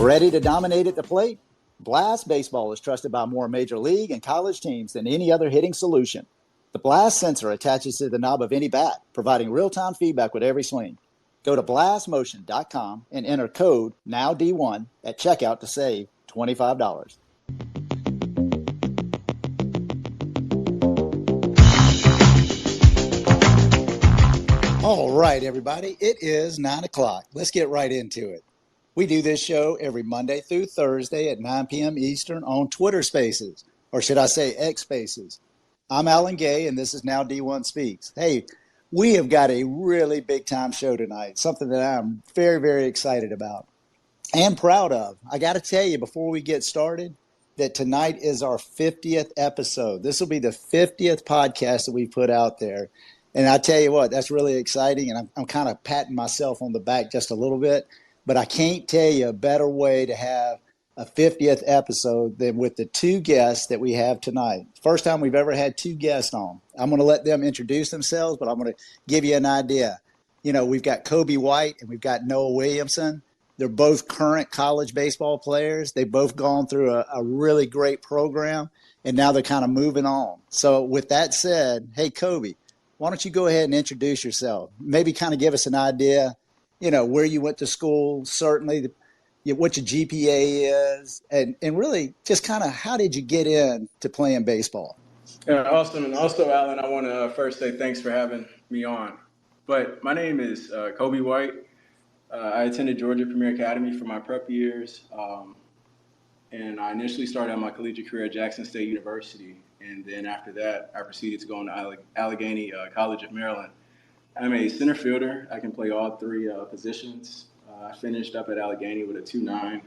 Ready to dominate at the plate? Blast Baseball is trusted by more major league and college teams than any other hitting solution. The Blast sensor attaches to the knob of any bat, providing real-time feedback with every swing. Go to blastmotion.com and enter code NowD1 at checkout to save $25. All right, everybody, it is 9 o'clock. Let's get right into it. We do this show every Monday through Thursday at 9 p.m. Eastern on Twitter Spaces, or should I say X Spaces. I'm Alan Gay, and this is NowD1 Speaks. Hey, we have got a really big-time show tonight, something that I'm very, very excited about and proud of. I got to tell you before we get started that tonight is our 50th episode. This will be the 50th podcast that we put out there. And I tell you what, that's really exciting, and I'm kind of patting myself on the back just a little bit. But I can't tell you a better way to have a 50th episode than with the two guests that we have tonight. First time we've ever had two guests on. I'm going to let them introduce themselves, but I'm going to give you an idea. You know, we've got Kobe White and we've got Noah Williamson. They're both current college baseball players. They've both gone through a really great program, and now they're kind of moving on. So with that said, hey, Kobe, why don't you go ahead and introduce yourself? Maybe kind of give us an idea, you know, where you went to school, certainly what your GPA is, and really just kind of how did you get into playing baseball? Yeah, awesome. And also, Alan, I want to first say thanks for having me on. But my name is Kobe White. I attended Georgia Premier Academy for my prep years, and I initially started out my collegiate career at Jackson State University. And then after that, I proceeded to go into Allegheny College of Maryland. I'm a center fielder. I can play all three positions. I finished up at Allegheny with a 2.9.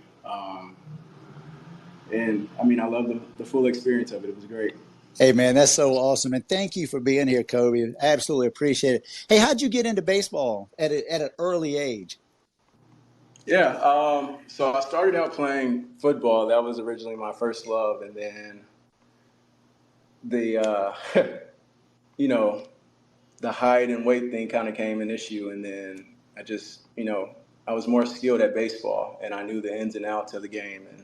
And, I mean, I love the full experience of it. It was great. Hey, man, that's so awesome. And thank you for being here, Kobe. I absolutely appreciate it. Hey, how'd you get into baseball at an early age? Yeah, so I started out playing football. That was originally my first love. And then the, you know, the height and weight thing kind of came an issue. And then I just, you know, I was more skilled at baseball, and I knew the ins and outs of the game. And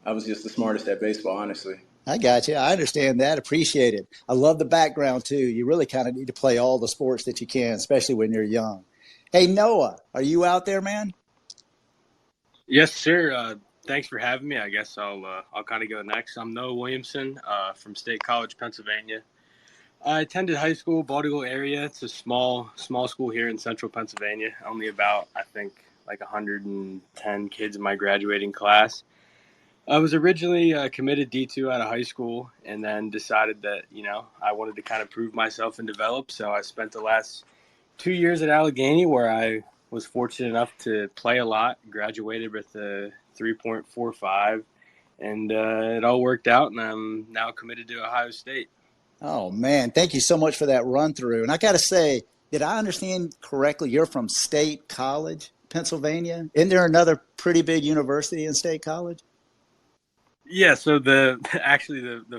I was just the smartest at baseball, honestly. I got you. I understand that. Appreciate it. I love the background, too. You really kind of need to play all the sports that you can, especially when you're young. Hey, Noah, are you out there, man? Yes, sir. Thanks for having me. I guess I'll kind of go next. I'm Noah Williamson from State College, Pennsylvania. I attended high school, Baltimore area. It's a small school here in central Pennsylvania. Only about, I think, like 110 kids in my graduating class. I was originally committed D2 out of high school, and then decided that, you know, I wanted to kind of prove myself and develop. So I spent the last 2 years at Allegheny, where I was fortunate enough to play a lot, graduated with a 3.45, and it all worked out, and I'm now committed to Ohio State. Oh, man, thank you so much for that run through. And I got to say, did I understand correctly, you're from State College, Pennsylvania? Isn't there another pretty big university in State College? Yeah, so the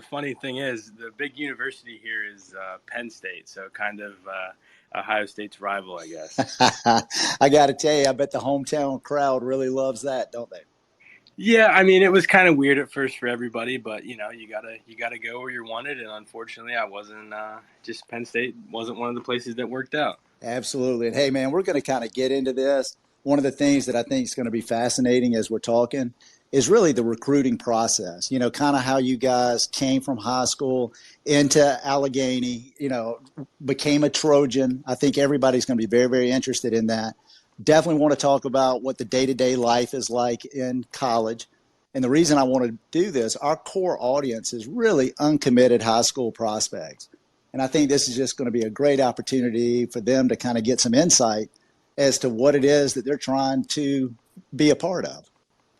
funny thing is the big university here is Penn State, so kind of Ohio State's rival, I guess. I got to tell you, I bet the hometown crowd really loves that, don't they? Yeah, I mean, it was kind of weird at first for everybody, but you know, you gotta go where you're wanted, and unfortunately, I wasn't. Just Penn State wasn't one of the places that worked out. Absolutely, and hey, man, we're going to kind of get into this. One of the things that I think is going to be fascinating as we're talking is really the recruiting process. You know, kind of how you guys came from high school into Allegheny. You know, became a Trojan. I think everybody's going to be very, very interested in that. Definitely want to talk about what the day-to-day life is like in college. And the reason I want to do this, our core audience is really uncommitted high school prospects. And I think this is just going to be a great opportunity for them to kind of get some insight as to what it is that they're trying to be a part of.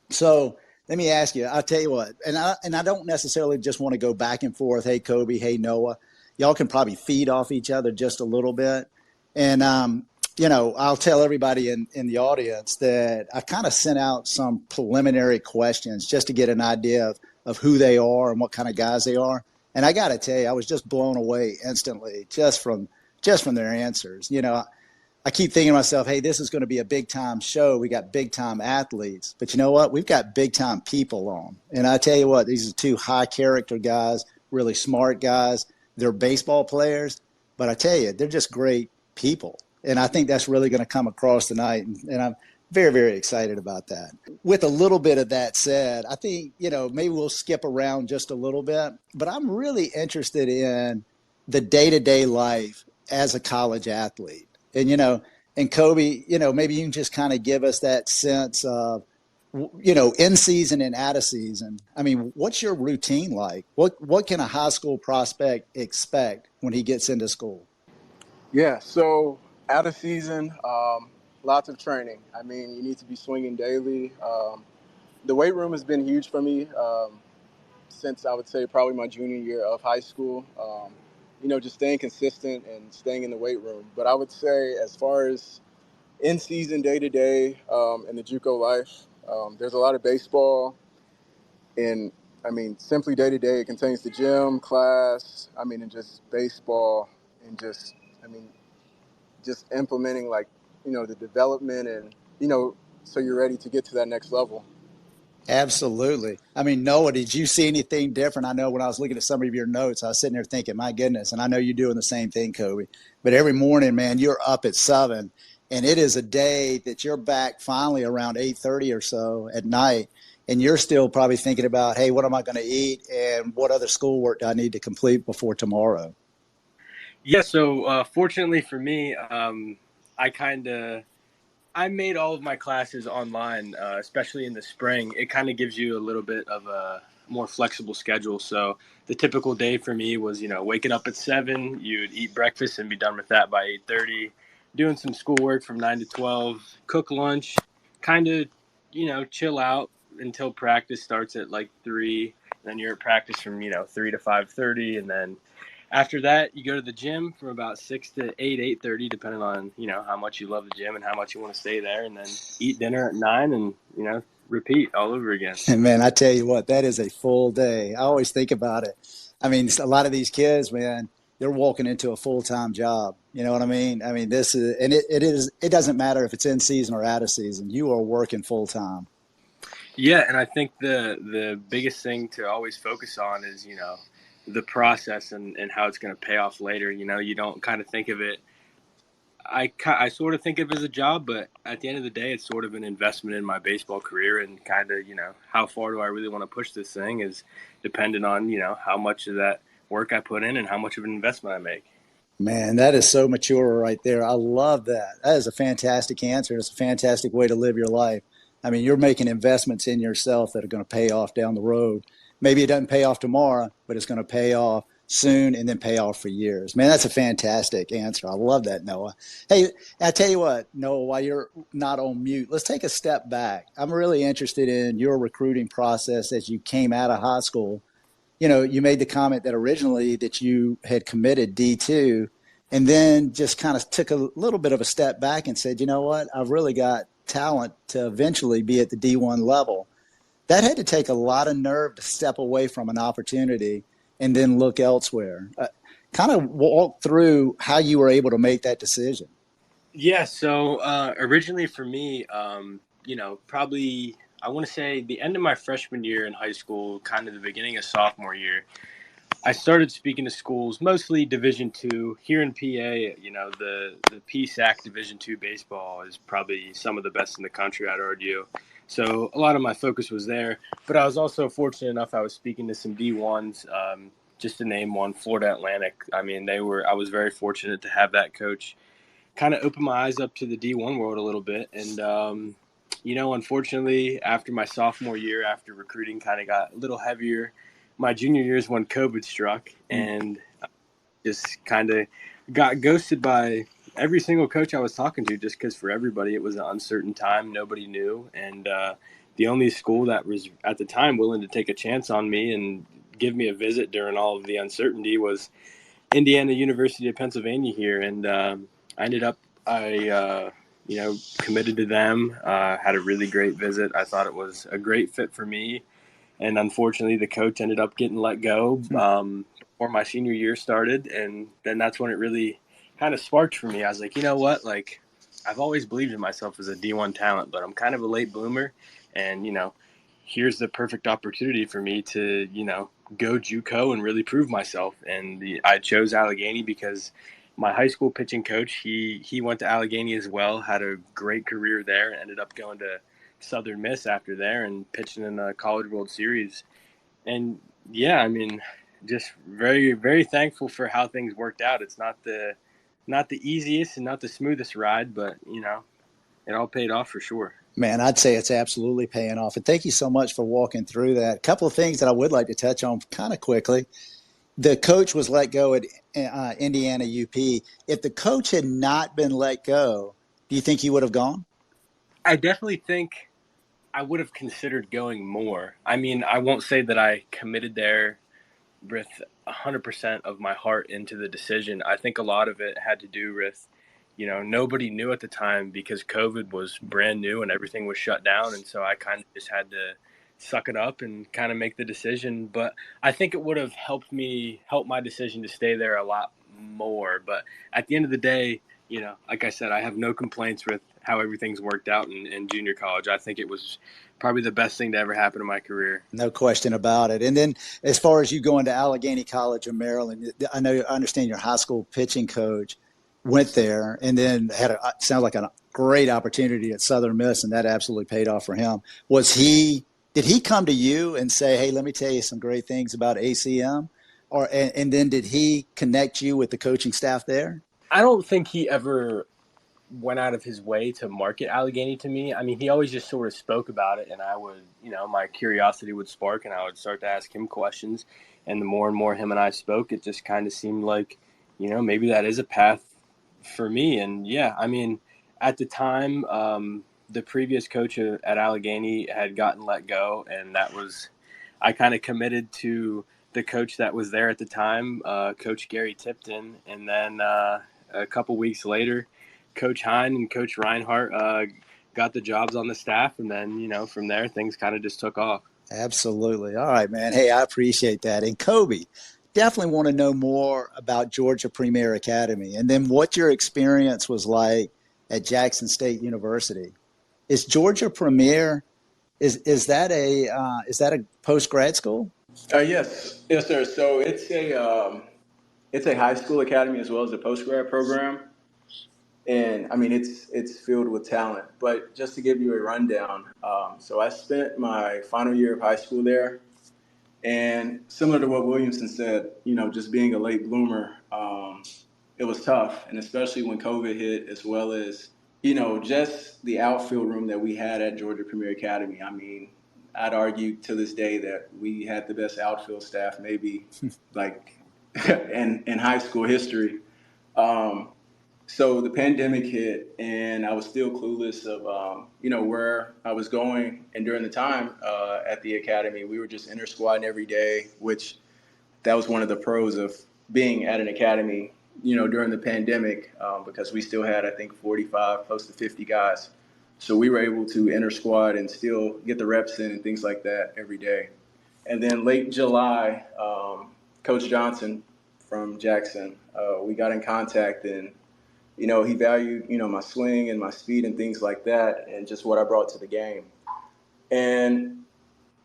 So let me ask you, I'll tell you what, and I don't necessarily just want to go back and forth, hey, Kobe, hey, Noah. Y'all can probably feed off each other just a little bit. And, you know, I'll tell everybody in the audience that I kind of sent out some preliminary questions just to get an idea of who they are and what kind of guys they are. And I got to tell you, I was just blown away instantly just from their answers. You know, I I keep thinking to myself, hey, this is going to be a big time show. We got big time athletes, but you know what? We've got big time people on. And I tell you what, these are two high character guys, really smart guys. They're baseball players, but I tell you, they're just great people. And I think that's really going to come across tonight. And I'm very, very excited about that. With a little bit of that said, I think, maybe we'll skip around just a little bit, but I'm really interested in the day to day life as a college athlete. And Kobe, maybe you can just kind of give us that sense of, in season and out of season. I mean, what's your routine like? What can a high school prospect expect when he gets into school? Yeah, so out of season, lots of training. I mean, you need to be swinging daily. The weight room has been huge for me since I would say probably my junior year of high school. Just staying consistent and staying in the weight room. But I would say as far as in season, day to day, in the JUCO life, there's a lot of baseball. And I mean, simply day to day, it contains the gym, class, and just baseball and just implementing the development and, so you're ready to get to that next level. Absolutely. I mean, Noah, did you see anything different? I know when I was looking at some of your notes, I was sitting there thinking, my goodness, and I know you're doing the same thing, Kobe. But every morning, man, you're up at 7, and it is a day that you're back finally around 8:30 or so at night, and you're still probably thinking about, hey, what am I going to eat, and what other schoolwork do I need to complete before tomorrow? Yeah, so fortunately for me, I made all of my classes online, especially in the spring. It kind of gives you a little bit of a more flexible schedule. So the typical day for me was, waking up at 7, you'd eat breakfast and be done with that by 8:30, doing some schoolwork from 9 to 12, cook lunch, kind of, chill out until practice starts at like 3. Then you're at practice from, 3 to 5:30, and then after that, you go to the gym from about 6 to 8:30, depending on, how much you love the gym and how much you want to stay there, and then eat dinner at 9 and, repeat all over again. And man, I tell you what, that is a full day. I always think about it. I mean, a lot of these kids, man, they're walking into a full-time job. You know what I mean? I mean, this is, and it doesn't matter if it's in season or out of season. You are working full-time. Yeah, and I think the biggest thing to always focus on is, the process and how it's going to pay off later. You don't kind of think of it. I sort of think of it as a job, but at the end of the day, it's sort of an investment in my baseball career, and kind of, how far do I really want to push this thing is dependent on, how much of that work I put in and how much of an investment I make. Man, that is so mature right there. I love that. That is a fantastic answer. It's a fantastic way to live your life. I mean, you're making investments in yourself that are going to pay off down the road. Maybe it doesn't pay off tomorrow, but it's going to pay off soon and then pay off for years. Man, that's a fantastic answer. I love that, Noah. Hey, I tell you what, Noah, while you're not on mute, let's take a step back. I'm really interested in your recruiting process as you came out of high school. You made the comment that originally that you had committed D2 and then just kind of took a little bit of a step back and said, you know what, I've really got talent to eventually be at the D1 level. That had to take a lot of nerve to step away from an opportunity and then look elsewhere. Kind of walk through how you were able to make that decision. Yeah, so originally for me, probably I want to say the end of my freshman year in high school, kind of the beginning of sophomore year, I started speaking to schools, mostly Division II. Here in PA, the PSAC Division II baseball is probably some of the best in the country, I'd argue. So a lot of my focus was there. But I was also fortunate enough, I was speaking to some D1s, just to name one, Florida Atlantic. I mean, I was very fortunate to have that coach kind of open my eyes up to the D1 world a little bit. And, unfortunately, after my sophomore year, after recruiting kind of got a little heavier, my junior year is when COVID struck, and just kind of got ghosted by every single coach I was talking to, just because for everybody it was an uncertain time. Nobody knew. And the only school that was at the time willing to take a chance on me and give me a visit during all of the uncertainty was Indiana University of Pennsylvania here. And I ended up, committed to them, had a really great visit. I thought it was a great fit for me. And unfortunately, the coach ended up getting let go before my senior year started. And then that's when it really kind of sparked for me. I was like, you know what? Like, I've always believed in myself as a D1 talent, but I'm kind of a late bloomer. And, here's the perfect opportunity for me to, go JUCO and really prove myself. And I chose Allegheny because my high school pitching coach, he went to Allegheny as well, had a great career there, and ended up going to Southern Miss after there and pitching in the College World Series. And yeah, I mean, just very, very thankful for how things worked out. It's not the easiest and not the smoothest ride, but it all paid off for sure. Man, I'd say it's absolutely paying off. And thank you so much for walking through that. A couple of things that I would like to touch on kind of quickly. The coach was let go at Indiana UP. If the coach had not been let go, do you think he would have gone? I definitely think I would have considered going more. I mean, I won't say that I committed there with 100% of my heart into the decision. I think a lot of it had to do with, nobody knew at the time because COVID was brand new and everything was shut down. And so I kind of just had to suck it up and kind of make the decision. But I think it would have helped my decision to stay there a lot more. But at the end of the day, like I said, I have no complaints with how everything's worked out in junior college. I think it was probably the best thing to ever happen in my career. No question about it. And then as far as you going to Allegheny College in Maryland, I understand your high school pitching coach went there and then sounds like a great opportunity at Southern Miss, and that absolutely paid off for him. Did he come to you and say, hey, let me tell you some great things about ACM? And then did he connect you with the coaching staff there? I don't think he ever went out of his way to market Allegheny to me. I mean, he always just sort of spoke about it, and I would, my curiosity would spark, and I would start to ask him questions. And the more and more him and I spoke, it just kind of seemed like, maybe that is a path for me. And yeah, I mean, at the time, the previous coach at Allegheny had gotten let go, and I kind of committed to the coach that was there at the time, Coach Gary Tipton, and then a couple weeks later, Coach Hine and Coach Reinhardt got the jobs on the staff, and then from there things kind of just took off. Absolutely. All right, man. Hey, I appreciate that. And Kobe, definitely want to know more about Georgia Premier Academy, and then what your experience was like at Jackson State University. Is Georgia Premier is that a post grad school? Yes, sir. So it's a high school academy as well as a post grad program, and I mean it's filled with talent. But just to give you a rundown, so I spent my final year of high school there, and similar to what Williamson said, just being a late bloomer, it was tough, and especially when COVID hit, as well as just the outfield room that we had at Georgia Premier Academy. I mean, I'd argue to this day that we had the best outfield staff maybe like in high school history. So the pandemic hit, and I was still clueless of where I was going. And during the time at the academy, we were just inter squatting every day, which that was one of the pros of being at an academy, during the pandemic, because we still had, I think, 45, close to 50 guys. So we were able to inter squad and still get the reps in and things like that every day. And then late July, Coach Johnson from Jackson, we got in contact, and he valued my swing and my speed and things like that, and just what I brought to the game. And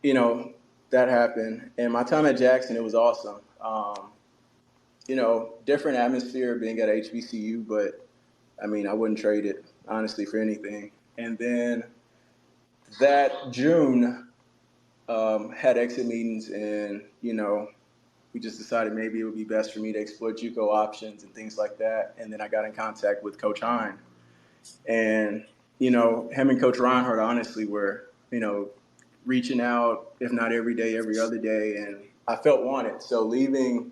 that happened. And my time at Jackson, it was awesome. Different atmosphere being at HBCU, but I mean, I wouldn't trade it honestly for anything. And then that June, had exit meetings, and we just decided maybe it would be best for me to explore JUCO options and things like that. And then I got in contact with Coach Hine, and him and Coach Reinhardt honestly were reaching out, if not every day, every other day, and I felt wanted. So leaving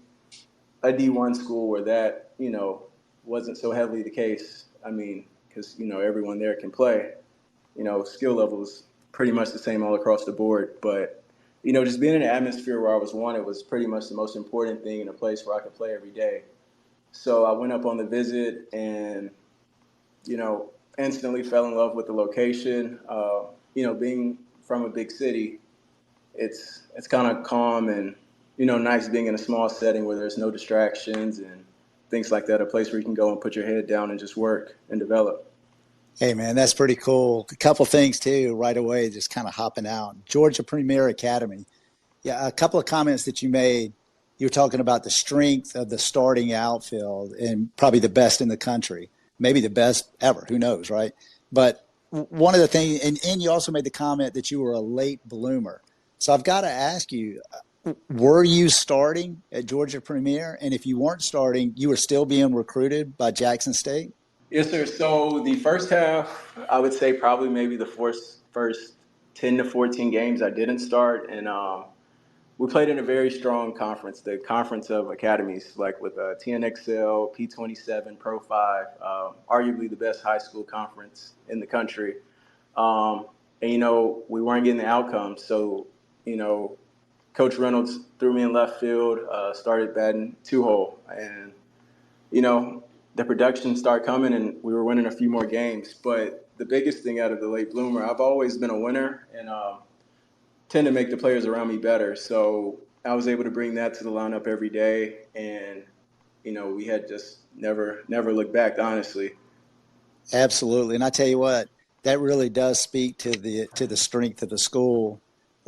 a D1 school where that wasn't so heavily the case. I mean, because everyone there can play. Skill level is pretty much the same all across the board, but just being in an atmosphere where I was wanted was pretty much the most important thing, in a place where I could play every day. So I went up on the visit and, instantly fell in love with the location. Being from a big city, it's kind of calm and, nice being in a small setting where there's no distractions and things like that, a place where you can go and put your head down and just work and develop. Hey, man, that's pretty cool. A couple things, too, right away, just kind of hopping out. Georgia Premier Academy. Yeah, a couple of comments that you made. You were talking about the strength of the starting outfield and probably the best in the country, maybe the best ever. Who knows, right? But one of the things, and you also made the comment that you were a late bloomer. So I've got to ask you, were you starting at Georgia Premier? And if you weren't starting, you were still being recruited by Jackson State? Yes, sir. So the first half, I would say probably maybe the first 10 to 14 games I didn't start. And we played in a very strong conference, the Conference of Academies, like with TNXL, P27, Pro 5, arguably the best high school conference in the country. And, we weren't getting the outcomes. So, you know, Coach Reynolds threw me in left field, started batting two hole. And, you know, the production started coming and we were winning a few more games. But the biggest thing out of the late bloomer, I've always been a winner and tend to make the players around me better. So I was able to bring that to the lineup every day. And, we had just never looked back, honestly. Absolutely. And I tell you what, that really does speak to the strength of the school.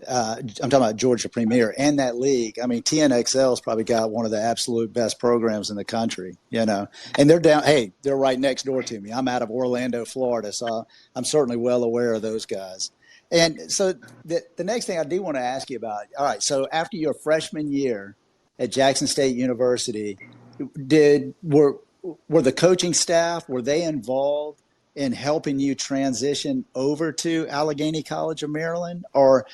I'm talking about Georgia Premier and that league. I mean, TNXL's probably got one of the absolute best programs in the country, and they're down. Hey, they're right next door to me. I'm out of Orlando, Florida, so I'm certainly well aware of those guys. And so the next thing I do want to ask you about. All right, so after your freshman year at Jackson State University, did were the coaching staff, were they involved in helping you transition over to Allegheny College of Maryland, or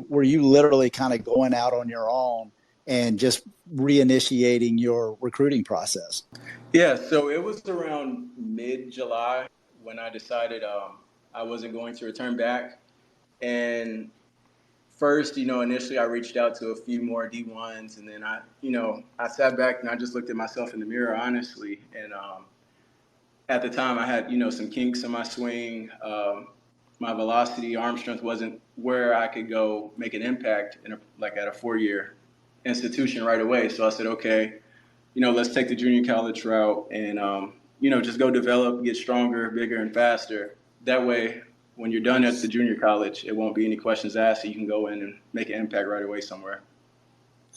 were you literally kind of going out on your own and just reinitiating your recruiting process? Yeah, so it was around mid-July when I decided I wasn't going to return back. And first, initially I reached out to a few more D1s, and then I sat back and I just looked at myself in the mirror, honestly. And at the time, I had, some kinks in my swing. My velocity, arm strength wasn't where I could go make an impact like at a 4-year institution right away. So I said, okay, let's take the junior college route and, just go develop, get stronger, bigger, and faster. That way, when you're done at the junior college, it won't be any questions asked. So you can go in and make an impact right away somewhere.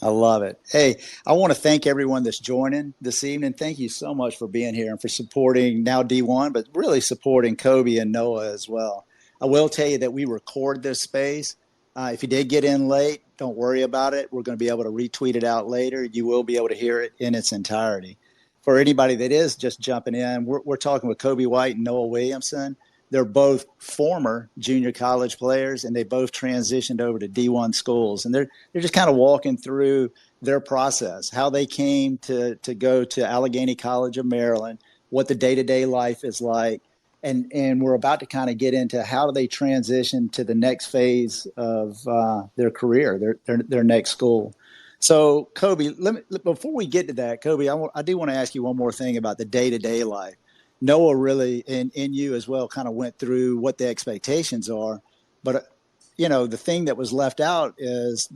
I love it. Hey, I want to thank everyone that's joining this evening. Thank you so much for being here and for supporting NowD1, but really supporting Kobe and Noah as well. I will tell you that we record this space. If you did get in late, don't worry about it. We're going to be able to retweet it out later. You will be able to hear it in its entirety. For anybody that is just jumping in, we're talking with Kobe White and Noah Williamson. They're both former junior college players, and they both transitioned over to D1 schools. And they're just kind of walking through their process, how they came to go to Allegheny College of Maryland, what the day-to-day life is like. And we're about to kind of get into how do they transition to the next phase of their career, their next school. So, Kobe, before we get to that, Kobe, I do want to ask you one more thing about the day-to-day life. Noah really, and you as well, kind of went through what the expectations are. But, the thing that was left out is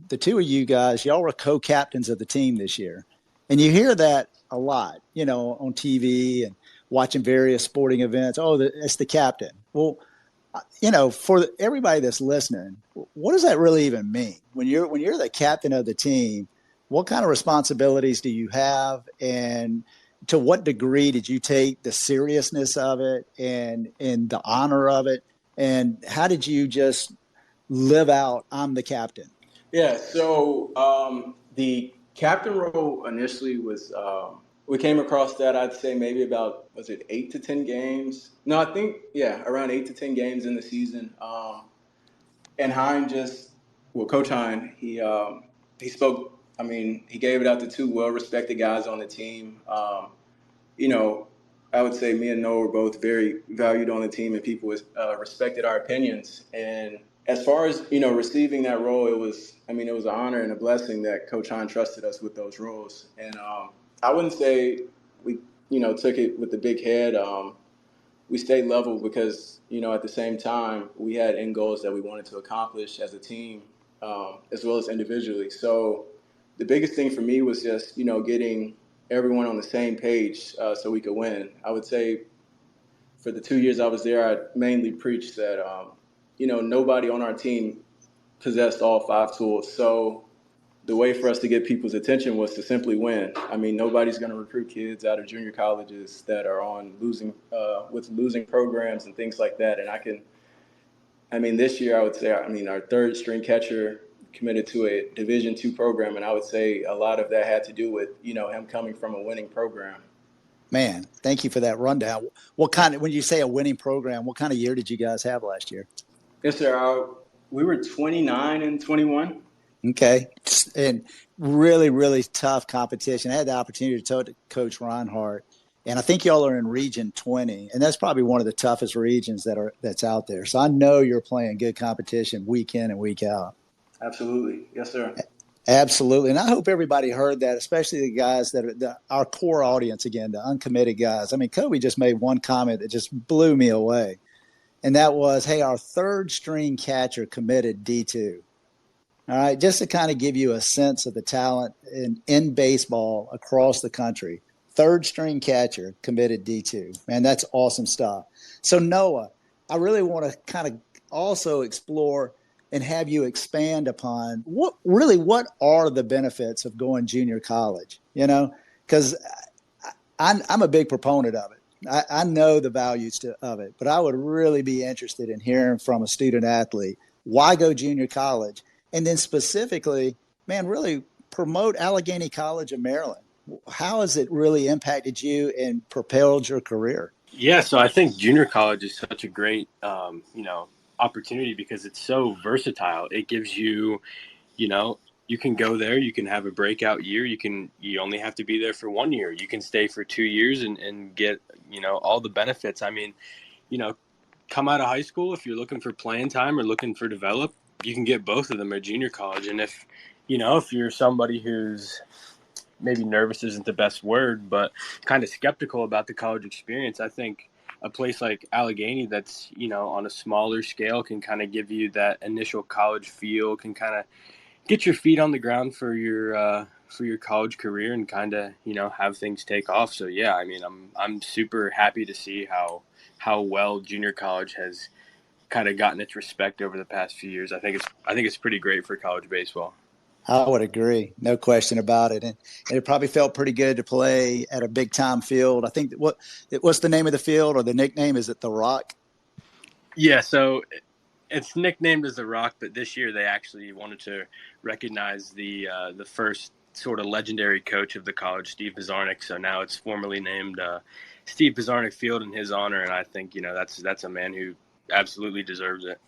the two of you guys, y'all were co-captains of the team this year. And you hear that a lot, on TV and watching various sporting events. Oh, it's the captain. Well, for everybody that's listening, what does that really even mean? When you're the captain of the team, what kind of responsibilities do you have, and to what degree did you take the seriousness of it and the honor of it, and how did you just live out I'm the captain? Yeah, so the captain role initially was we came across that I'd say maybe about was it 8 to 10 games? No, I think around 8 to 10 games in the season. And Coach Hine, he spoke. I mean, he gave it out to two well-respected guys on the team. You know, I would say me and Noah were both very valued on the team, and people respected our opinions. And as far as receiving that role, it was an honor and a blessing that Coach Hahn trusted us with those roles. And I wouldn't say we took it with the big head. We stayed level because at the same time we had end goals that we wanted to accomplish as a team, as well as individually. So the biggest thing for me was just getting everyone on the same page so we could win. I would say for the 2 years I was there, I mainly preached that, nobody on our team possessed all 5 tools. So the way for us to get people's attention was to simply win. I mean, nobody's going to recruit kids out of junior colleges that are on with losing programs and things like that. And this year I would say, our third string catcher committed to a Division II program, and I would say a lot of that had to do with, him coming from a winning program. Man, thank you for that rundown. When you say a winning program, what kind of year did you guys have last year? Yes, sir. We were 29 and 21. Okay. And really, really tough competition. I had the opportunity to talk to Coach Reinhardt, and I think y'all are in Region 20, and that's probably one of the toughest regions that's out there. So I know you're playing good competition week in and week out. Absolutely. Yes, sir. Absolutely. And I hope everybody heard that, especially the guys that are our core audience, again, the uncommitted guys. I mean, Kobe just made one comment that just blew me away, and that was, hey, our third string catcher committed D2. All right, just to kind of give you a sense of the talent in baseball across the country. Third string catcher committed D2. Man, that's awesome stuff. So, Noah, I really want to kind of also explore and have you expand upon what are the benefits of going junior college, because I'm a big proponent of it. I know the values of it, but I would really be interested in hearing from a student athlete, why go junior college? And then specifically, man, really promote Allegheny College of Maryland. How has it really impacted you and propelled your career? Yeah, so I think junior college is such a great, opportunity because it's so versatile. It gives you, you can go there, you can have a breakout year. You only have to be there for 1 year. You can stay for 2 years and get, all the benefits. I mean, come out of high school, if you're looking for playing time or looking for develop, you can get both of them at junior college. And if you're somebody who's maybe nervous isn't the best word, but kind of skeptical about the college experience, I think a place like Allegheny that's, on a smaller scale can kind of give you that initial college feel, can kind of get your feet on the ground for your college career and kind of, have things take off. So yeah, I'm super happy to see how well junior college has kind of gotten its respect over the past few years. I think it's pretty great for college baseball. I would agree, no question about it, and it probably felt pretty good to play at a big time field. I think what's the name of the field or the nickname? Is it the Rock? Yeah, so it's nicknamed as the Rock, but this year they actually wanted to recognize the first sort of legendary coach of the college, Steve Pizarnik. So now it's formally named Steve Pizarnik Field in his honor, and I think that's a man who absolutely deserves it.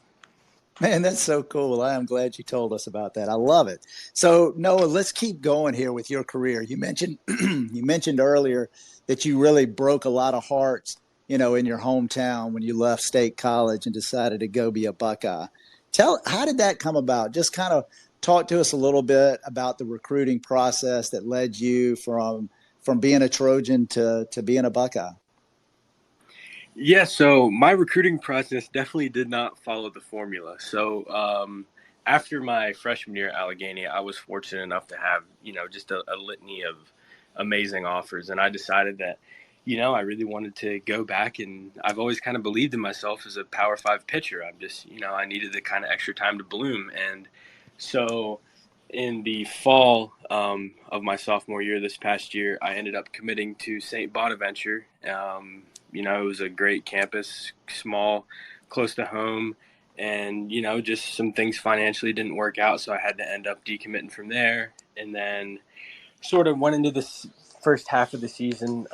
Man, that's so cool. I am glad you told us about that. I love it. So, Noah, let's keep going here with your career. You mentioned earlier that you really broke a lot of hearts, in your hometown when you left State College and decided to go be a Buckeye. How did that come about? Just kind of talk to us a little bit about the recruiting process that led you from being a Trojan to being a Buckeye. Yeah, so my recruiting process definitely did not follow the formula. So after my freshman year at Allegheny, I was fortunate enough to have, just a litany of amazing offers. And I decided that, I really wanted to go back, and I've always kind of believed in myself as a Power 5 pitcher. I'm just, I needed the kind of extra time to bloom. And so in the fall of my sophomore year this past year, I ended up committing to St. Bonaventure. It was a great campus, small, close to home, and, just some things financially didn't work out, so I had to end up decommitting from there. And then sort of went into this first half of the season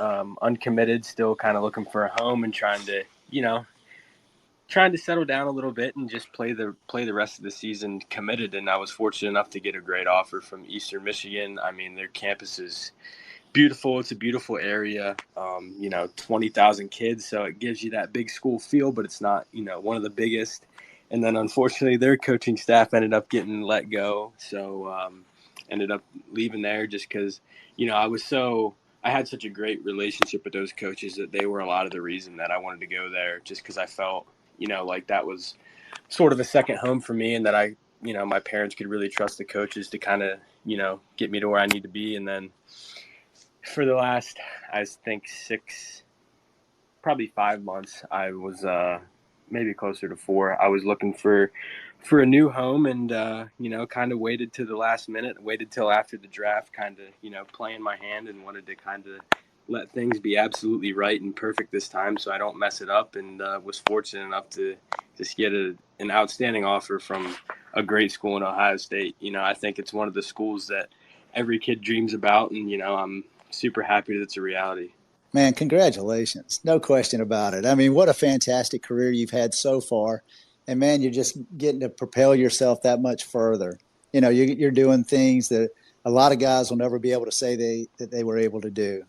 uncommitted, still kind of looking for a home and trying to settle down a little bit and just play the rest of the season committed. And I was fortunate enough to get a great offer from Eastern Michigan. Their campus is beautiful. It's a beautiful area, 20,000 kids. So it gives you that big school feel, but it's not, one of the biggest. And then unfortunately their coaching staff ended up getting let go. So ended up leaving there just because, I had such a great relationship with those coaches that they were a lot of the reason that I wanted to go there, just because I felt, like that was sort of a second home for me, and that I, my parents could really trust the coaches to kind of, get me to where I need to be. And then for the last, I think probably 5 months. I was maybe closer to 4. I was looking for a new home, and kind of waited to the last minute, waited till after the draft, kind of playing my hand, and wanted to kind of let things be absolutely right and perfect this time, so I don't mess it up. And was fortunate enough to just get an outstanding offer from a great school in Ohio State. I think it's one of the schools that every kid dreams about, and I'm super happy that it's a reality. Man, congratulations. No question about it. I mean, what a fantastic career you've had so far. And man, you're just getting to propel yourself that much further. You're doing things that a lot of guys will never be able to say that they were able to do.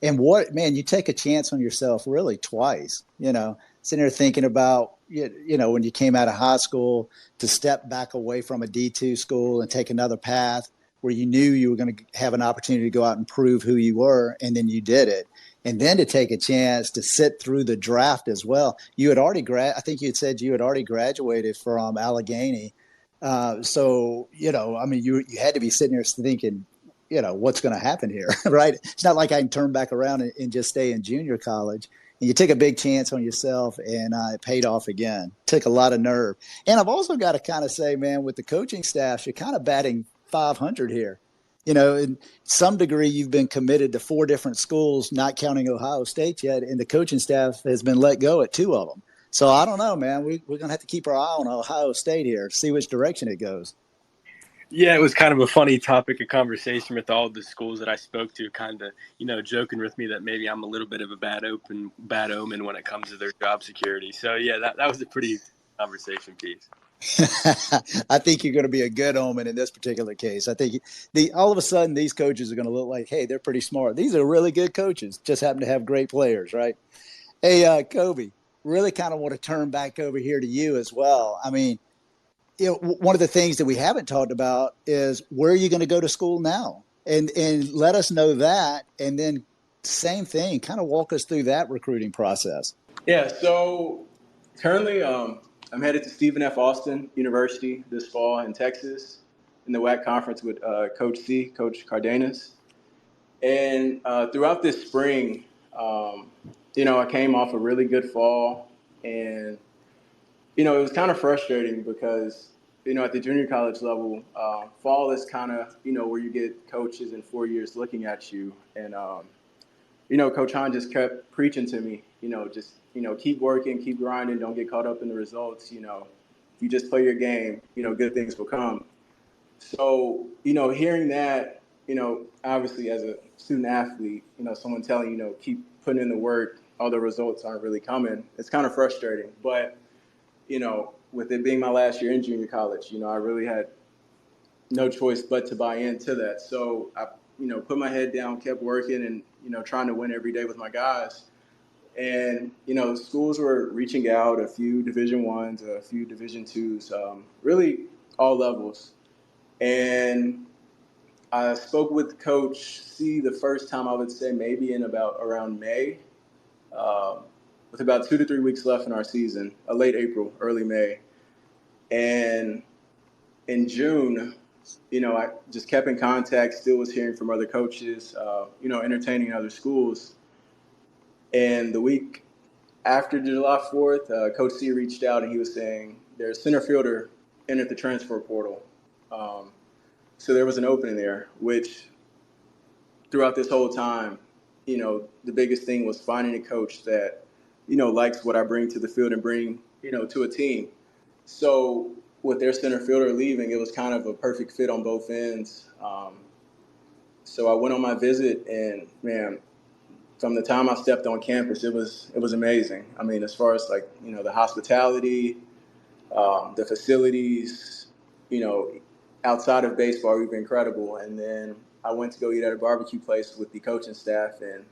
And what, man, you take a chance on yourself really twice, sitting there thinking about, when you came out of high school to step back away from a D2 school and take another path where you knew you were going to have an opportunity to go out and prove who you were, and then you did it. And then to take a chance to sit through the draft as well. You had already I think you had said you had already graduated from Allegheny. So, I mean, you had to be sitting there thinking, what's going to happen here, right? It's not like I can turn back around and just stay in junior college. And you took a big chance on yourself, and it paid off again. Took a lot of nerve. And I've also got to kind of say, man, with the coaching staff, you're kind of batting 500 here. In some degree, you've been committed to 4 different schools, not counting Ohio State yet, and the coaching staff has been let go at 2 of them. So I don't know, man. We're going to have to keep our eye on Ohio State here, see which direction it goes. Yeah, it was kind of a funny topic of conversation with all the schools that I spoke to, kind of, joking with me that maybe I'm a little bit of a bad omen when it comes to their job security. So, yeah, that was a pretty conversation piece. I think you're going to be a good omen in this particular case. I think all of a sudden these coaches are going to look like, hey, they're pretty smart. These are really good coaches, just happen to have great players, right? Hey, Kobe, really kind of want to turn back over here to you as well. I mean, one of the things that we haven't talked about is where are you going to go to school now? And let us know that. And then same thing, kind of walk us through that recruiting process. Yeah, so currently I'm headed to Stephen F. Austin University this fall in Texas in the WAC conference with Coach Cardenas. And throughout this spring, I came off a really good fall. And, it was kind of frustrating because, at the junior college level, fall is kind of, where you get coaches in 4 years looking at you. And, Coach Hahn just kept preaching to me, keep working, keep grinding, don't get caught up in the results. If you just play your game, good things will come. So, hearing that, obviously as a student athlete, someone telling you, keep putting in the work, all the results aren't really coming. It's kind of frustrating. But, with it being my last year in junior college, I really had no choice but to buy into that. So I, put my head down, kept working and, trying to win every day with my guys. And, schools were reaching out, a few Division I's, a few Division II's, really all levels. And I spoke with Coach C the first time, I would say maybe in around May, with about 2 to 3 weeks left in our season, late April, early May. And in June, I just kept in contact, still was hearing from other coaches, entertaining other schools. And the week after July 4th, Coach C reached out and he was saying their center fielder entered the transfer portal. So there was an opening there, which throughout this whole time, the biggest thing was finding a coach that, likes what I bring to the field and bring, to a team. So with their center fielder leaving, it was kind of a perfect fit on both ends. So I went on my visit, and man, from the time I stepped on campus, it was amazing. I mean, as far as the hospitality, the facilities, outside of baseball, we've been incredible. And then I went to go eat at a barbecue place with the coaching staff, and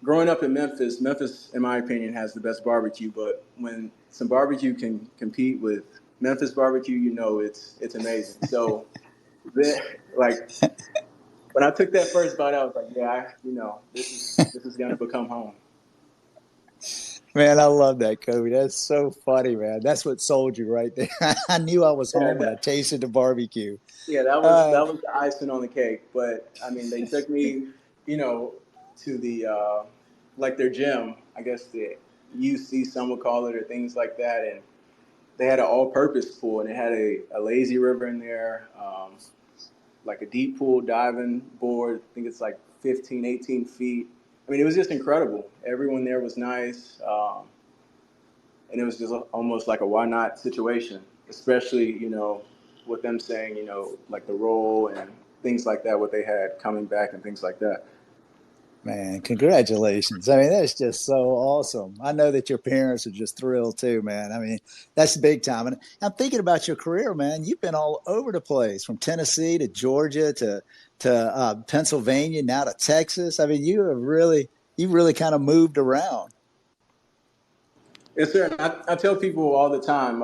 growing up in Memphis, in my opinion, has the best barbecue. But when some barbecue can compete with Memphis barbecue, it's amazing. So, then, when I took that first bite, I was like, yeah, this is gonna become home. Man, I love that, Kobe. That's so funny, man. That's what sold you right there. I knew I was home when I tasted the barbecue. Yeah, that was the icing on the cake. But I mean, they took me, to the like their gym, I guess the UC some would call it, or things like that. And they had an all-purpose pool, and it had a lazy river in there, like a deep pool diving board. I think it's like 15, 18 feet. I mean, it was just incredible. Everyone there was nice. And it was just almost like a why not situation, especially, with them saying, like the role and things like that, what they had coming back and things like that. Man, congratulations. I mean, that's just so awesome. I know that your parents are just thrilled too, man. I mean, that's big time. And I'm thinking about your career, man. You've been all over the place, from Tennessee to Georgia to Pennsylvania, now to Texas. I mean, you really kind of moved around. Yes, sir. I tell people all the time,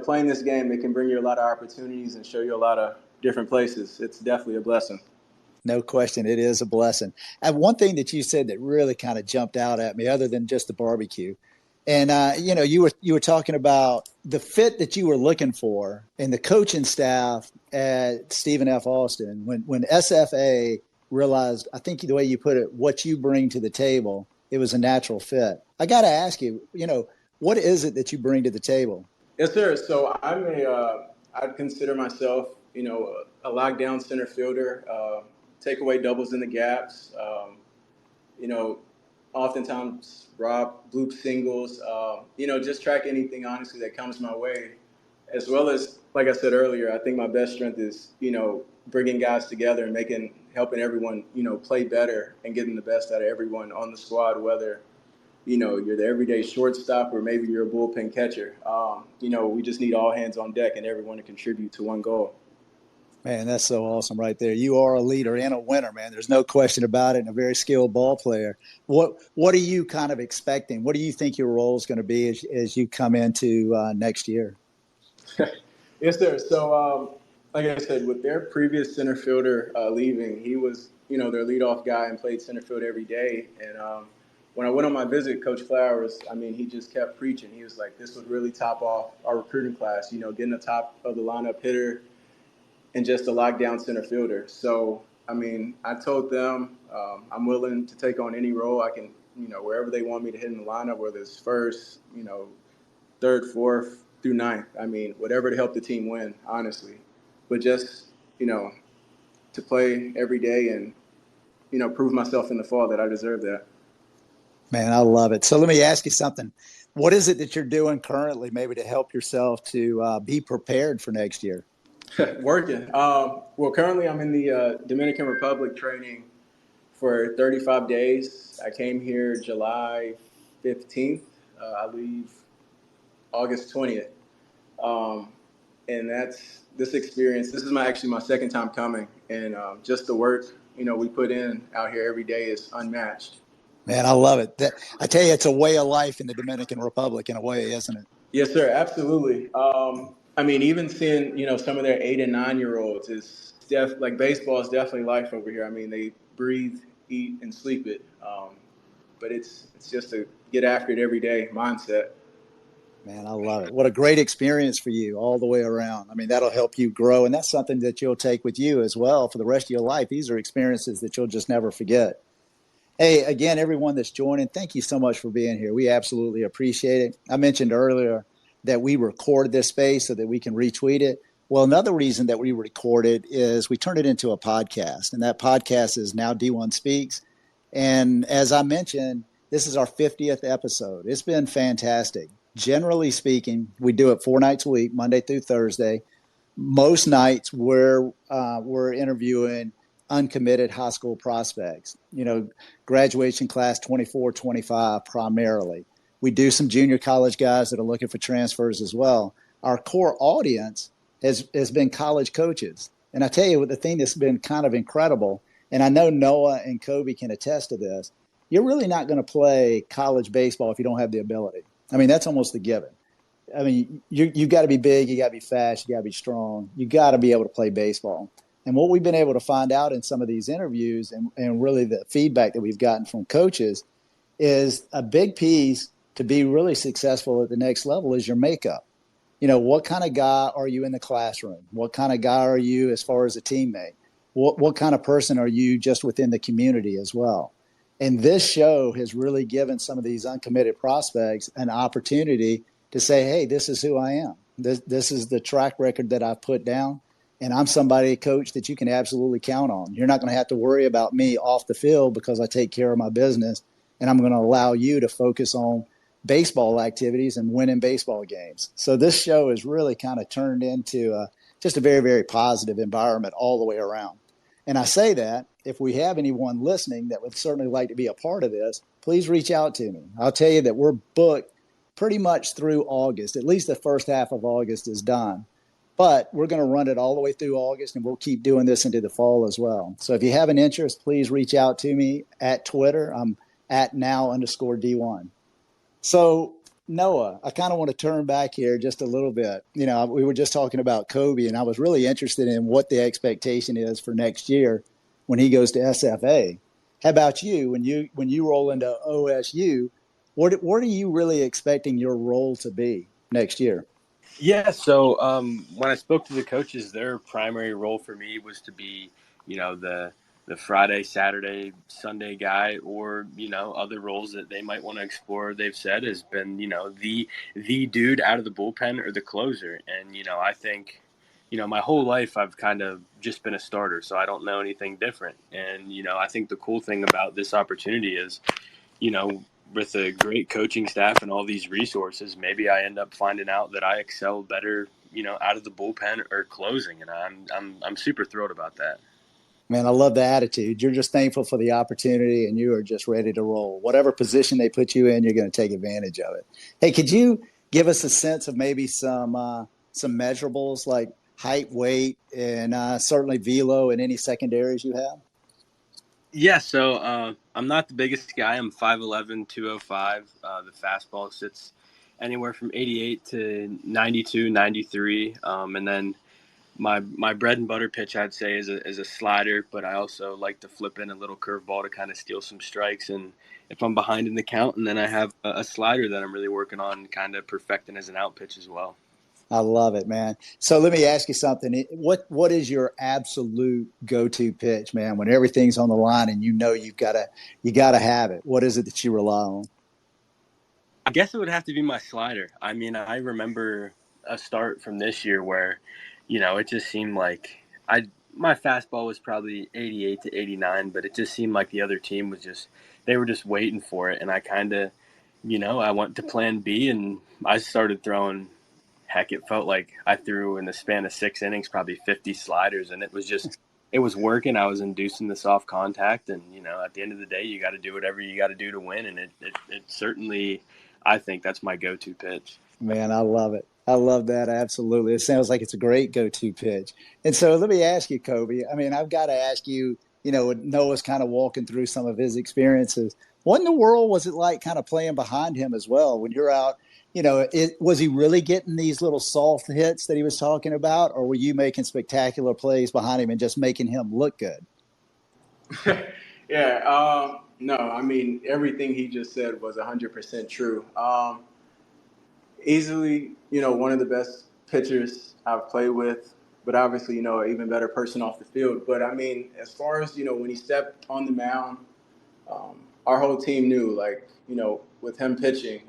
playing this game, it can bring you a lot of opportunities and show you a lot of different places. It's definitely a blessing. No question, it is a blessing. And one thing that you said that really kind of jumped out at me, other than just the barbecue, and you were talking about the fit that you were looking for in the coaching staff at Stephen F. Austin. When SFA realized, I think the way you put it, what you bring to the table, it was a natural fit. I got to ask you, what is it that you bring to the table? Yes, sir. So I'd consider myself, a lockdown center fielder. Take away doubles in the gaps, oftentimes rob bloop singles, just track anything honestly that comes my way, as well as, like I said earlier, I think my best strength is, bringing guys together and helping everyone, play better and getting the best out of everyone on the squad, whether, you're the everyday shortstop or maybe you're a bullpen catcher. We just need all hands on deck and everyone to contribute to one goal. Man, that's so awesome right there. You are a leader and a winner, man. There's no question about it, and a very skilled ball player. What are you kind of expecting? What do you think your role is going to be as you come into next year? Yes, sir. So, like I said, with their previous center fielder leaving, he was, their leadoff guy and played center field every day. And when I went on my visit, Coach Flowers, he just kept preaching. He was like, this would really top off our recruiting class, getting the top of the lineup hitter and just a lockdown center fielder. So, I told them I'm willing to take on any role I can, wherever they want me to hit in the lineup, whether it's first, third, fourth through ninth. Whatever to help the team win, honestly. But just, to play every day and, prove myself in the fall that I deserve that. Man, I love it. So let me ask you something. What is it that you're doing currently maybe to help yourself to be prepared for next year? Working. Well, currently I'm in the Dominican Republic training for 35 days. I came here July 15th. I leave August 20th. And that's this experience. This is actually my second time coming. And just the work, we put in out here every day is unmatched. Man, I love it. I tell you, it's a way of life in the Dominican Republic in a way, isn't it? Yes, sir. Absolutely. Even seeing, some of their 8 and 9-year-olds is like baseball is definitely life over here. They breathe, eat, and sleep it. But it's just a get after it every day mindset. Man, I love it. What a great experience for you all the way around. That'll help you grow. And that's something that you'll take with you as well for the rest of your life. These are experiences that you'll just never forget. Hey, again, everyone that's joining, thank you so much for being here. We absolutely appreciate it. I mentioned earlier that we record this space so that we can retweet it. Well, another reason that we record it is we turn it into a podcast, and that podcast is NowD1 Speaks. And as I mentioned, this is our 50th episode. It's been fantastic. Generally speaking, we do it 4 nights a week, Monday through Thursday. Most nights we're interviewing uncommitted high school prospects, graduation class 24, 25 primarily. We do some junior college guys that are looking for transfers as well. Our core audience has been college coaches. And I tell you, the thing that's been kind of incredible, and I know Noah and Kobe can attest to this, you're really not going to play college baseball if you don't have the ability. That's almost a given. You got to be big, you got to be fast, you got to be strong, you got to be able to play baseball. And what we've been able to find out in some of these interviews and really the feedback that we've gotten from coaches is a big piece to be really successful at the next level is your makeup. What kind of guy are you in the classroom? What kind of guy are you as far as a teammate? What kind of person are you just within the community as well? And this show has really given some of these uncommitted prospects an opportunity to say, hey, this is who I am. This is the track record that I've put down. And I'm somebody, coach, that you can absolutely count on. You're not going to have to worry about me off the field because I take care of my business. And I'm going to allow you to focus on baseball activities and winning baseball games. So this show has really kind of turned into just a very, very positive environment all the way around. And I say that if we have anyone listening that would certainly like to be a part of this, please reach out to me. I'll tell you that we're booked pretty much through August. At least the first half of August is done. But we're going to run it all the way through August, and we'll keep doing this into the fall as well. So if you have an interest, please reach out to me at Twitter. I'm at now_D1. So, Noah, I kind of want to turn back here just a little bit. You know, we were just talking about Kobe, and I was really interested in what the expectation is for next year when he goes to SFA. How about you? When you roll into OSU, what are you really expecting your role to be next year? Yeah, so when I spoke to the coaches, their primary role for me was to be, the Friday, Saturday, Sunday guy, or other roles that they might want to explore. They've said has been the dude out of the bullpen or the closer, and I think my whole life I've kind of just been a starter, so I don't know anything different. And I think the cool thing about this opportunity is, with a great coaching staff and all these resources, maybe I end up finding out that I excel better, out of the bullpen or closing, and I'm super thrilled about that. Man, I love the attitude. You're just thankful for the opportunity, and you are just ready to roll. Whatever position they put you in, you're going to take advantage of it. Hey, could you give us a sense of maybe some measurables like height, weight, and certainly velo and any secondaries you have? Yeah, so I'm not the biggest guy. I'm 5'11", 205. The fastball sits anywhere from 88 to 92, 93. And then my bread and butter pitch, I'd say, is a slider, but I also like to flip in a little curveball to kind of steal some strikes. And if I'm behind in the count, and then I have a slider that I'm really working on kind of perfecting as an out pitch as well. I love it, man. So let me ask you something. What is your absolute go-to pitch, man? When everything's on the line and you gotta have it. What is it that you rely on? I guess it would have to be my slider. I mean, I remember a start from this year where, it just seemed like my fastball was probably 88 to 89, but it just seemed like the other team they were just waiting for it. And I kind of, I went to plan B and I started throwing. Heck, it felt like I threw in the span of 6 innings probably 50 sliders, and it was working. I was inducing the soft contact, and at the end of the day, you got to do whatever you got to do to win, and it certainly, I think that's my go-to pitch. Man, I love it. I love that, absolutely. It sounds like it's a great go-to pitch. And so let me ask you, Kobe, I mean, I've got to ask you, Noah's kind of walking through some of his experiences. What in the world was it like kind of playing behind him as well when you're out? Was he really getting these little soft hits that he was talking about, or were you making spectacular plays behind him and just making him look good? Yeah, no, I mean, everything he just said was 100% true. Easily, one of the best pitchers I've played with, but obviously, an even better person off the field. But I mean, as far as, when he stepped on the mound, our whole team knew, with him pitching,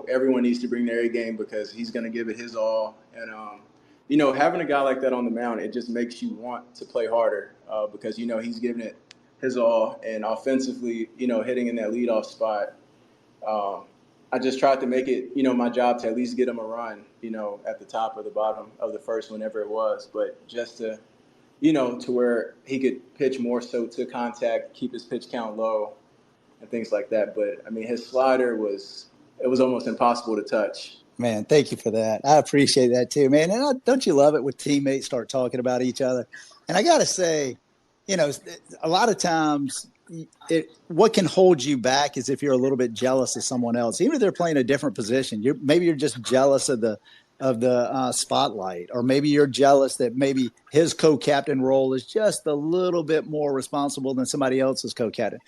everyone needs to bring their A game because he's going to give it his all. And, having a guy like that on the mound, it just makes you want to play harder because, he's giving it his all. And offensively, hitting in that leadoff spot, I just tried to make it, my job to at least get him a run, at the top or the bottom of the first, whenever it was. But just to, to where he could pitch more so to contact, keep his pitch count low, and things like that. But I mean, his slider was almost impossible to touch. Man, thank you for that. I appreciate that too, man. And don't you love it when teammates start talking about each other? And I got to say, a lot of times what can hold you back is if you're a little bit jealous of someone else, even if they're playing a different position. Maybe you're just jealous of the spotlight, or maybe you're jealous that maybe his co-captain role is just a little bit more responsible than somebody else's co-captain.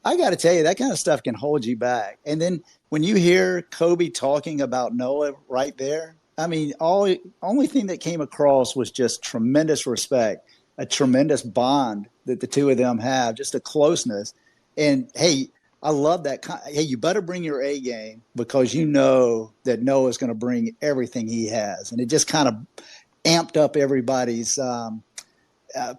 I got to tell you, that kind of stuff can hold you back. And then when you hear Kobe talking about Noah right there, I mean, only thing that came across was just tremendous respect, a tremendous bond that the two of them have, just a closeness. And hey, I love that. Hey, you better bring your A game because you know that Noah's going to bring everything he has. And it just kind of amped up everybody's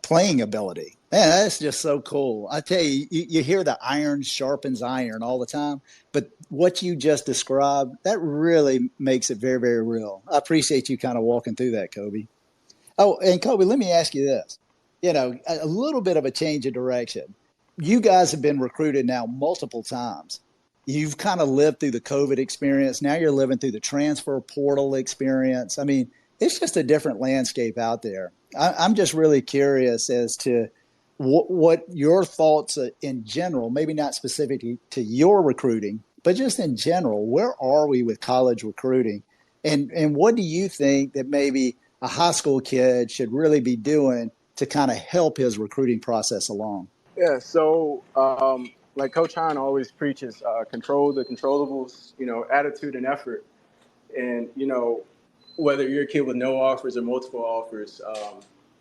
playing ability. Man, that's just so cool. I tell you, you hear the iron sharpens iron all the time, but what you just described, that really makes it very, very real. I appreciate you kind of walking through that, Kobe. Oh, and Kobe, let me ask you this. A little bit of a change of direction. You guys have been recruited now multiple times. You've kind of lived through the COVID experience. Now you're living through the transfer portal experience. I mean, it's just a different landscape out there. I'm just really curious as to what your thoughts in general, maybe not specific to your recruiting, but just in general, where are we with college recruiting? And what do you think that maybe a high school kid should really be doing to kind of help his recruiting process along? Yeah, so like Coach Hahn always preaches, control the controllables, attitude and effort. And, whether you're a kid with no offers or multiple offers,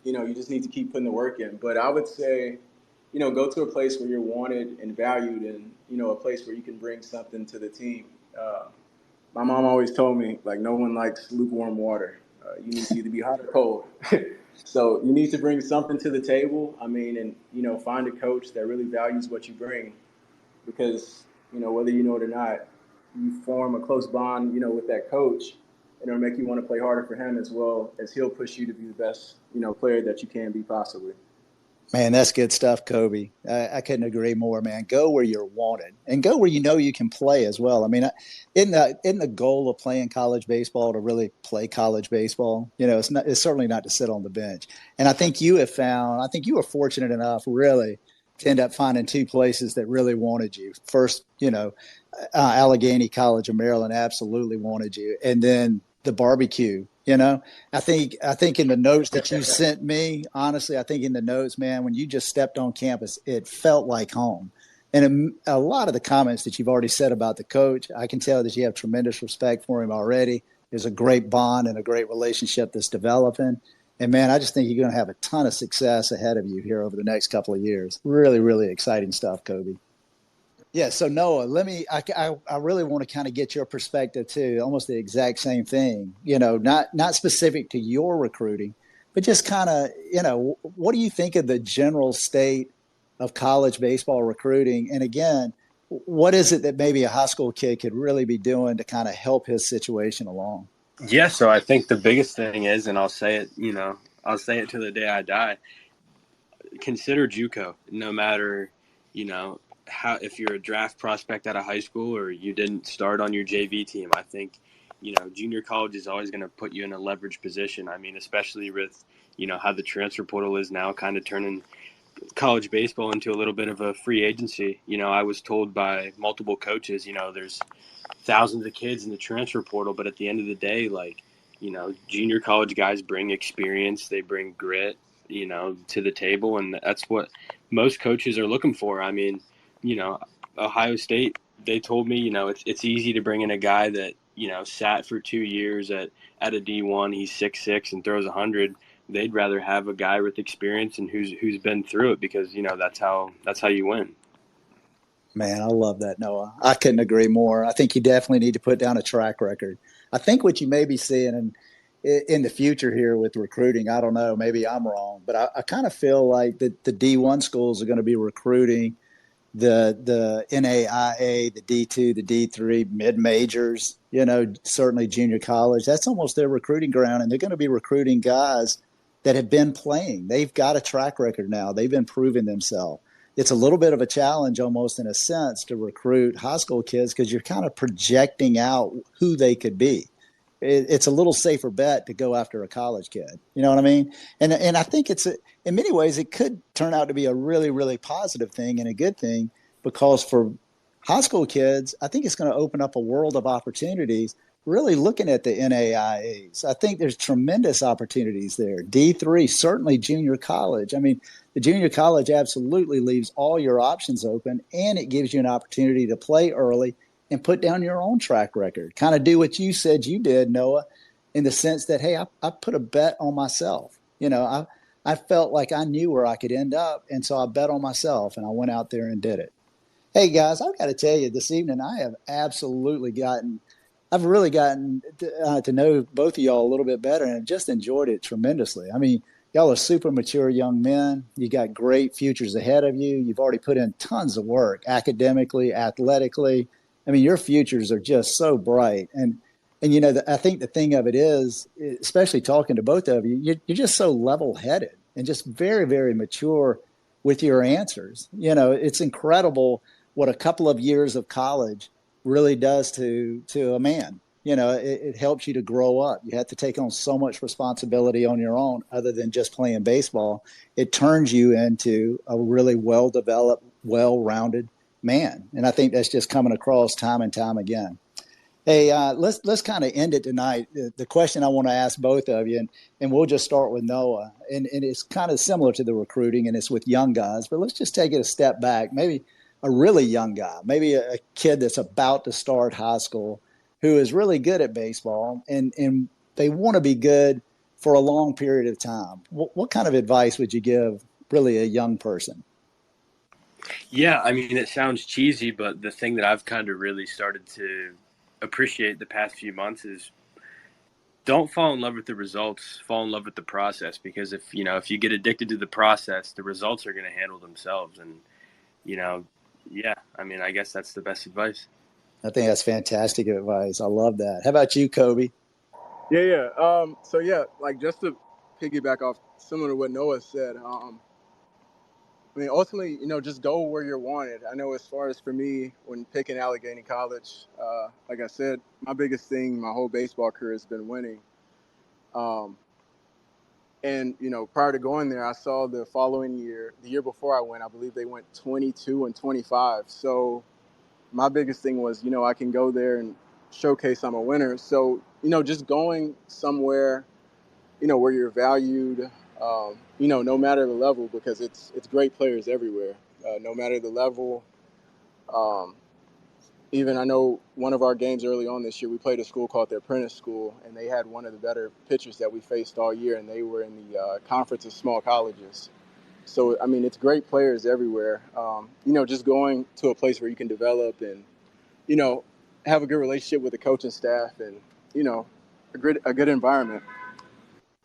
you just need to keep putting the work in. But I would say, go to a place where you're wanted and valued and, a place where you can bring something to the team. My mom always told me, like, no one likes lukewarm water. You need to either be hot or cold. So you need to bring something to the table. I mean, and, find a coach that really values what you bring because, whether you know it or not, you form a close bond, with that coach, and it'll make you want to play harder for him as well as he'll push you to be the best, player that you can be possibly. Man, that's good stuff, Kobe. I couldn't agree more, man. Go where you're wanted and go where you know you can play as well. I mean, in the goal of playing college baseball to really play college baseball, it's certainly not to sit on the bench. And I think you were fortunate enough really to end up finding two places that really wanted you. First, Allegheny College of Maryland absolutely wanted you. And then the barbecue. I think in the notes that you sent me, honestly, I think in the notes, man, when you just stepped on campus, it felt like home. And a lot of the comments that you've already said about the coach, I can tell that you have tremendous respect for him already. There's a great bond and a great relationship that's developing. And, man, I just think you're going to have a ton of success ahead of you here over the next couple of years. Really, really exciting stuff, Kobe. Yeah, so Noah, I really want to kind of get your perspective too, almost the exact same thing, not specific to your recruiting, but just kind of, what do you think of the general state of college baseball recruiting? And again, what is it that maybe a high school kid could really be doing to kind of help his situation along? Yeah, so I think the biggest thing is, and I'll say it to the day I die, consider JUCO, no matter, how, if you're a draft prospect out of high school or you didn't start on your JV team. I think, junior college is always going to put you in a leveraged position. I mean, especially with, how the transfer portal is now kind of turning college baseball into a little bit of a free agency. I was told by multiple coaches, there's thousands of kids in the transfer portal, but at the end of the day, like, junior college guys bring experience, they bring grit, to the table, and that's what most coaches are looking for. I mean, Ohio State, they told me, it's easy to bring in a guy that, sat for 2 years at a D1, he's 6'6" and throws 100. They'd rather have a guy with experience and who's been through it because, that's how you win. Man, I love that, Noah. I couldn't agree more. I think you definitely need to put down a track record. I think what you may be seeing in the future here with recruiting, I don't know, maybe I'm wrong, but I kind of feel like the D1 schools are going to be recruiting the NAIA, the D2, the D3 mid-majors, certainly junior college. That's almost their recruiting ground, and they're going to be recruiting guys that have been playing. They've got a track record now. They've been proving themselves. It's a little bit of a challenge almost in a sense to recruit high school kids because you're kind of projecting out who they could be. It's a little safer bet to go after a college kid. You know what I mean? And I think in many ways it could turn out to be a really, really positive thing and a good thing because for high school kids, I think it's going to open up a world of opportunities really looking at the NAIAs. I think there's tremendous opportunities there. D3, certainly junior college. I mean, the junior college absolutely leaves all your options open, and it gives you an opportunity to play early and put down your own track record. Kind of do what you said you did, Noah, in the sense that, hey, I put a bet on myself. I felt like I knew where I could end up, and so I bet on myself, and I went out there and did it. Hey guys, I've got to tell you, this evening I've really gotten to know both of y'all a little bit better and have just enjoyed it tremendously. I mean, y'all are super mature young men. You got great futures ahead of you. You've already put in tons of work academically, athletically. I mean, your futures are just so bright. And I think the thing of it is, especially talking to both of you, you're just so level headed and just very, very mature with your answers. It's incredible what a couple of years of college really does to a man. It helps you to grow up. You have to take on so much responsibility on your own other than just playing baseball. It turns you into a really well developed, well rounded man. And I think that's just coming across time and time again. Hey, let's kind of end it tonight. The question I want to ask both of you, and we'll just start with Noah, and it's kind of similar to the recruiting, and it's with young guys. But let's just take it a step back. Maybe a really young guy, maybe a kid that's about to start high school, who is really good at baseball, and they want to be good for a long period of time. What kind of advice would you give really a young person? Yeah, I mean, it sounds cheesy, but the thing that I've kind of really started to appreciate the past few months is don't fall in love with the results, fall in love with the process, because if you get addicted to the process, the results are going to handle themselves. And you know yeah, I mean, I guess that's the best advice. I think that's fantastic advice. I love that. How about you, Kobe? Yeah, yeah. So yeah, like just to piggyback off similar to what Noah said. I mean, ultimately, just go where you're wanted. I know as far as for me, when picking Allegheny College, like I said, my biggest thing my whole baseball career has been winning. Um, and, prior to going there, I saw the following year, the year before I went, I believe they went 22 and 25. So my biggest thing was, I can go there and showcase I'm a winner. So, just going somewhere where you're valued, no matter the level, because it's great players everywhere, no matter the level. Um, Even I know one of our games early on this year, we played a school called the Apprentice School, and they had one of the better pitchers that we faced all year, and they were in the conference of small colleges. So, I mean, it's great players everywhere. Just going to a place where you can develop and, you know, have a good relationship with the coaching staff and, a good environment.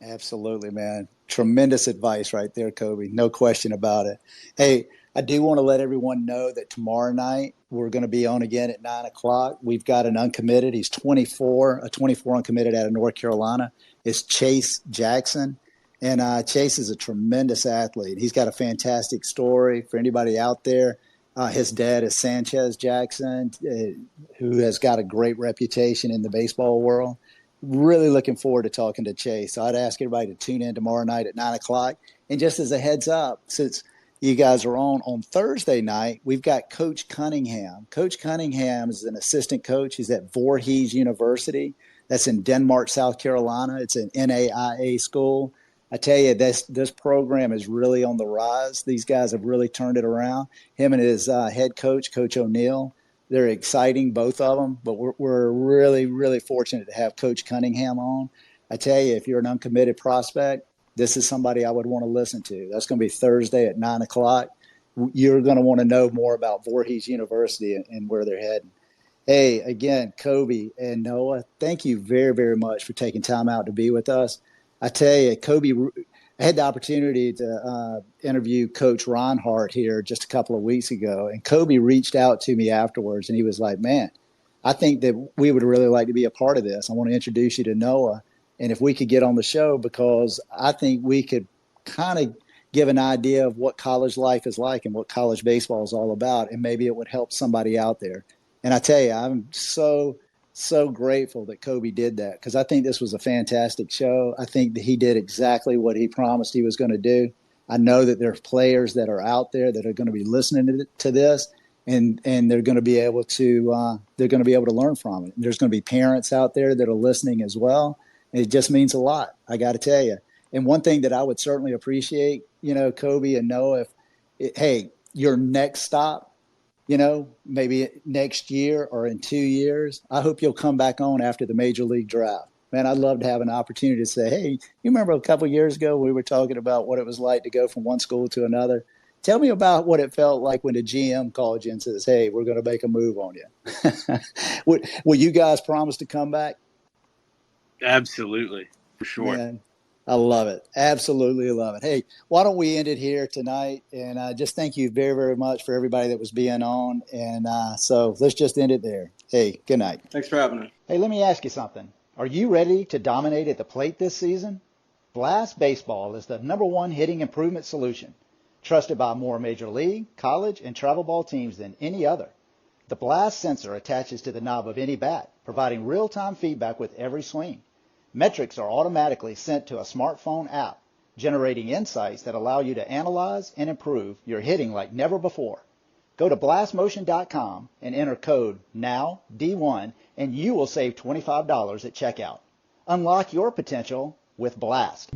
Absolutely, man. Tremendous advice right there, Kobe. No question about it. Hey, I do want to let everyone know that tomorrow night we're going to be on again at 9 o'clock. We've got an uncommitted. He's 24, a 24 uncommitted out of North Carolina. It's Chase Jackson. And Chase is a tremendous athlete. He's got a fantastic story for anybody out there. His dad is Sanchez Jackson, who has got a great reputation in the baseball world. Really looking forward to talking to Chase. So I'd ask everybody to tune in tomorrow night at 9 o'clock. And just as a heads up, since you guys are on Thursday night, we've got Coach Cunningham. Coach Cunningham is an assistant coach. He's at Voorhees University. That's in Denmark, South Carolina. It's an NAIA school. I tell you, this program is really on the rise. These guys have really turned it around. Him and his head coach, Coach O'Neill, they're exciting, both of them, but we're really, really fortunate to have Coach Cunningham on. I tell you, if you're an uncommitted prospect, this is somebody I would want to listen to. That's going to be Thursday at 9 o'clock. You're going to want to know more about Voorhees University and where they're heading. Hey, again, Kobe and Noah, thank you very, very much for taking time out to be with us. I tell you, Kobe, I had the opportunity to interview Coach Ronhart here just a couple of weeks ago, and Kobe reached out to me afterwards, and he was like, man, I think that we would really like to be a part of this. I want to introduce you to Noah, and if we could get on the show, because I think we could kind of give an idea of what college life is like and what college baseball is all about, and maybe it would help somebody out there. And I tell you, I'm so grateful that Kobe did that, because I think this was a fantastic show. I think that he did exactly what he promised he was going to do. I know that there are players that are out there that are going to be listening to this, and they're going to be able to learn from it. And there's going to be parents out there that are listening as well. And it just means a lot, I got to tell you. And one thing that I would certainly appreciate, Kobe and Noah, hey, your next stop, maybe next year or in 2 years, I hope you'll come back on after the major league draft. Man, I'd love to have an opportunity to say, hey, you remember a couple of years ago we were talking about what it was like to go from one school to another? Tell me about what it felt like when the GM called you and says, "Hey, we're going to make a move on you." Will you guys promise to come back? Absolutely, for sure. Man, I love it. Absolutely love it. Hey, why don't we end it here tonight? And just thank you very, very much for everybody that was being on. And so let's just end it there. Hey, good night. Thanks for having me. Hey, let me ask you something. Are you ready to dominate at the plate this season? Blast Baseball is the #1 hitting improvement solution, trusted by more major league, college, and travel ball teams than any other. The Blast sensor attaches to the knob of any bat, providing real-time feedback with every swing. Metrics are automatically sent to a smartphone app, generating insights that allow you to analyze and improve your hitting like never before. Go to blastmotion.com and enter code NowD1 and you will save $25 at checkout. Unlock your potential with Blast.